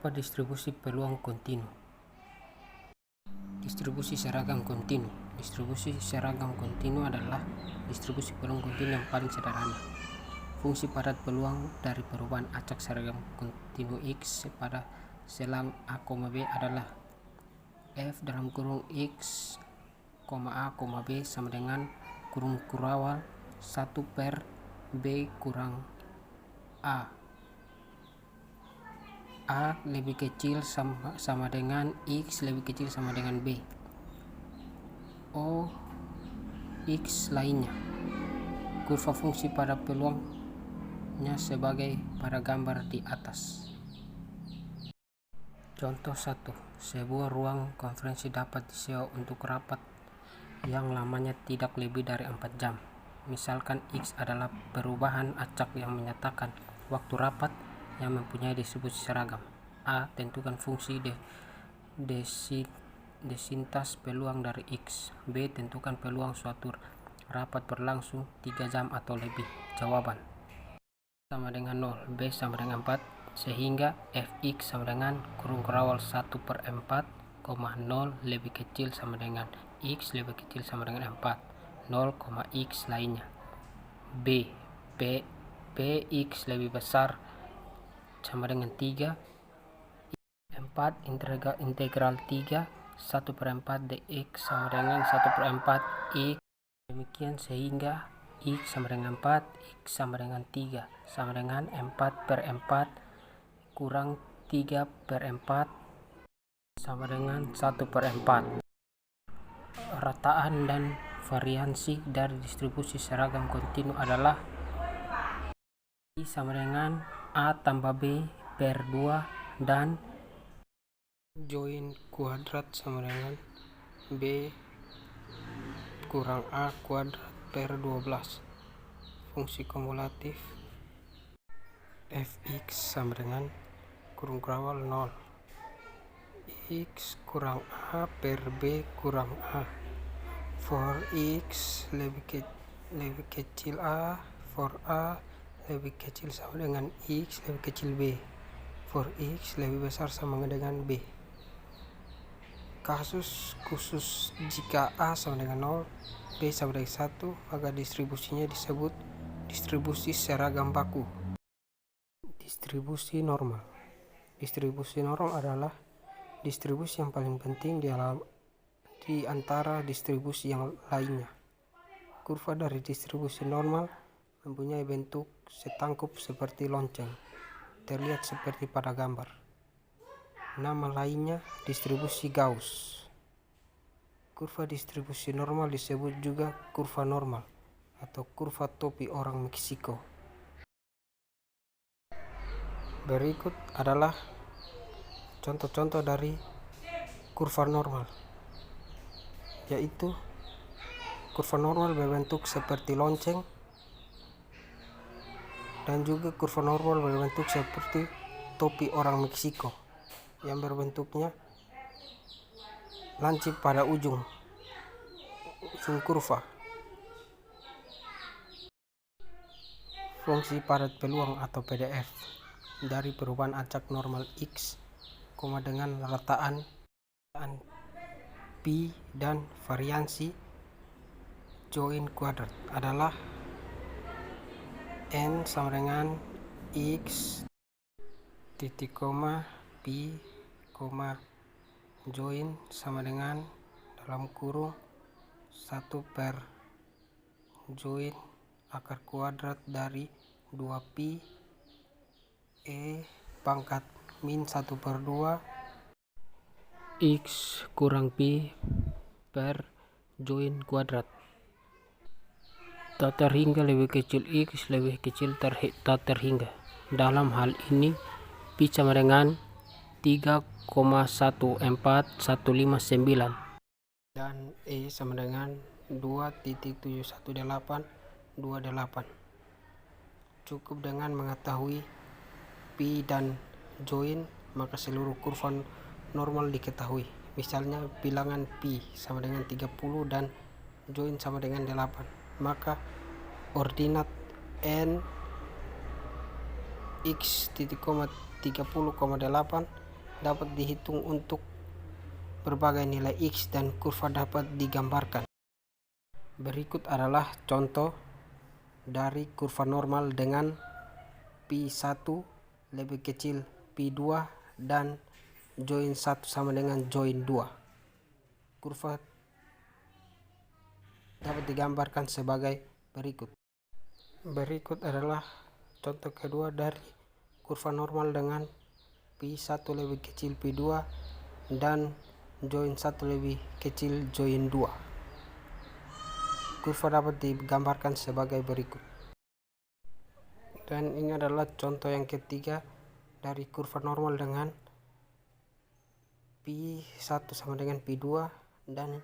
Kurva distribusi peluang kontinu. Distribusi seragam kontinu. Distribusi seragam kontinu adalah distribusi peluang kontinu yang paling sederhana. Fungsi padat peluang dari perubahan acak seragam kontinu X pada selang A, B adalah F dalam kurung X, A, B sama dengan kurung kurawal 1 per B kurang A. A lebih kecil sama dengan X lebih kecil sama dengan B. O X lainnya. Kurva fungsi pada peluangnya sebagai pada gambar di atas. Contoh 1. Sebuah ruang konferensi dapat disewa untuk rapat yang lamanya tidak lebih dari 4 jam. Misalkan X adalah perubahan acak yang menyatakan waktu rapat yang mempunyai distribusi seragam. A. Tentukan fungsi desintas peluang dari X. B. Tentukan peluang suatu rapat berlangsung 3 jam atau lebih. Jawaban sama dengan 0, B sama dengan 4, sehingga Fx sama dengan kurung kurawal 1 per 4, 0 lebih kecil sama dengan X lebih kecil sama dengan 4, 0, X lainnya. B. Px lebih besar sama dengan 3, 4 integral 3, 1 per 4 dx sama dengan 1 per 4 X. Demikian sehingga X sama dengan 4, X sama dengan 3, sama dengan 4 per 4 kurang 3 per 4 sama dengan 1 per 4. Rataan dan variansi dari distribusi seragam kontinu adalah I sama dengan A tambah B per 2 dan join kuadrat sama dengan B kurang A kuadrat per 12. Fungsi kumulatif Fx sama dengan kurung kurawal 0, X kurang A per B kurang A. For X lebih kecil A, for A lebih kecil sama dengan X lebih kecil B, for X lebih besar sama dengan B. Kasus khusus jika A sama dengan 0, B sama dengan 1, maka distribusinya disebut distribusi seragam baku. Distribusi normal. Distribusi normal adalah distribusi yang paling penting di antara distribusi yang lainnya. Kurva dari distribusi normal mempunyai bentuk setangkup seperti lonceng, terlihat seperti pada gambar. Nama lainnya distribusi Gauss. Kurva distribusi normal disebut juga kurva normal atau kurva topi orang Meksiko. Berikut adalah contoh-contoh dari kurva normal, yaitu kurva normal berbentuk seperti lonceng dan juga kurva normal berbentuk seperti topi orang Meksiko yang berbentuknya lancip pada ujung kurva. Fungsi padat peluang atau PDF dari perubahan acak normal X, dengan rataan pi dan variansi join kuadrat adalah N sama dengan X titik koma pi join sama dengan dalam kurung 1 per join akar kuadrat dari 2 pi E pangkat min 1 per 2 X kurang pi per join kuadrat. Tak terhingga lebih kecil X lebih kecil tak terhingga. Dalam hal ini pi sama dengan 3,14159 dan E sama dengan 2.7188. Cukup dengan mengetahui pi dan join, maka seluruh kurva normal diketahui. Misalnya bilangan pi sama dengan 30 dan join sama dengan 8, maka ordinat n x titik koma 30,8 dapat dihitung untuk berbagai nilai X dan kurva dapat digambarkan. Berikut adalah contoh dari kurva normal dengan Pi1 lebih kecil Pi2 dan join 1 sama dengan join 2. Kurva dapat digambarkan sebagai berikut. Berikut adalah contoh kedua dari kurva normal dengan Pi1 lebih kecil Pi2 dan join 1 lebih kecil join 2. Kurva dapat digambarkan sebagai berikut. Dan ini adalah contoh yang ketiga dari kurva normal dengan Pi1 sama dengan Pi2 dan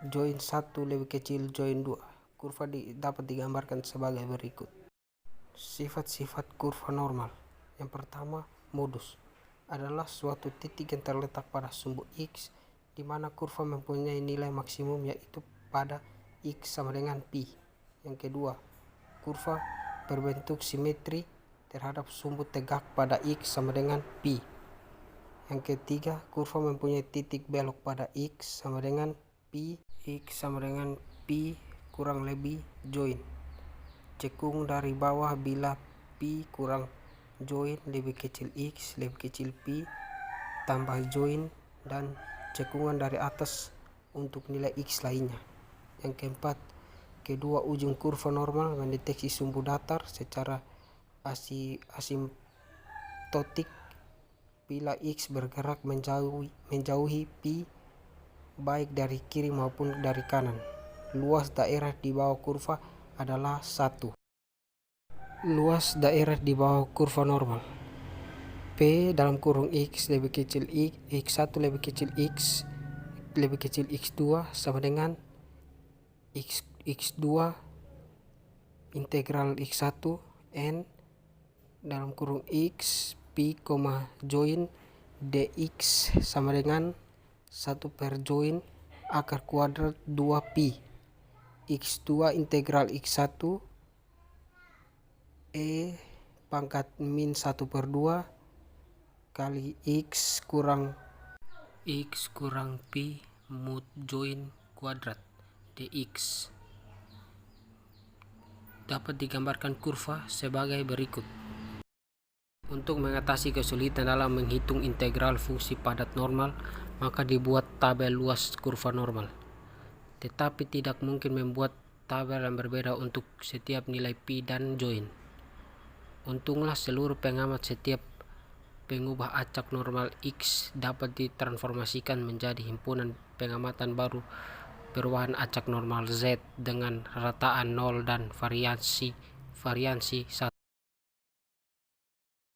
join 1 lebih kecil join 2. Kurva dapat digambarkan sebagai berikut. Sifat-sifat kurva normal. Yang pertama, modus adalah suatu titik yang terletak pada sumbu X di mana kurva mempunyai nilai maksimum yaitu pada X sama dengan Pi. Yang kedua, kurva berbentuk simetri terhadap sumbu tegak pada X sama dengan Pi. Yang ketiga, kurva mempunyai titik belok pada X sama dengan Pi. X sama dengan Pi kurang lebih join. Cekung dari bawah bila Pi kurang join lebih kecil X lebih kecil Pi tambah join, dan cekungan dari atas untuk nilai X lainnya. Yang keempat, kedua ujung kurva normal mendeteksi sumbu datar secara asimptotik bila X bergerak menjauhi Pi baik dari kiri maupun dari kanan. Luas daerah di bawah kurva adalah 1. Luas daerah di bawah kurva normal. P dalam kurung X lebih kecil X1 lebih kecil X lebih kecil X2 sama dengan X2 integral X1 N dalam kurung X Pi, join dx sama dengan 1 per join akar kuadrat 2 Pi. X2 integral X1 E pangkat min 1 per 2 kali X kurang Pi mut join kuadrat dx. Dapat digambarkan kurva sebagai berikut. Untuk mengatasi kesulitan dalam menghitung integral fungsi padat normal, maka dibuat tabel luas kurva normal. Tetapi tidak mungkin membuat tabel yang berbeda untuk setiap nilai Pi dan join. Untunglah seluruh pengamat setiap pengubah acak normal X dapat ditransformasikan menjadi himpunan pengamatan baru berbahan acak normal Z dengan rataan 0 dan variansi 1.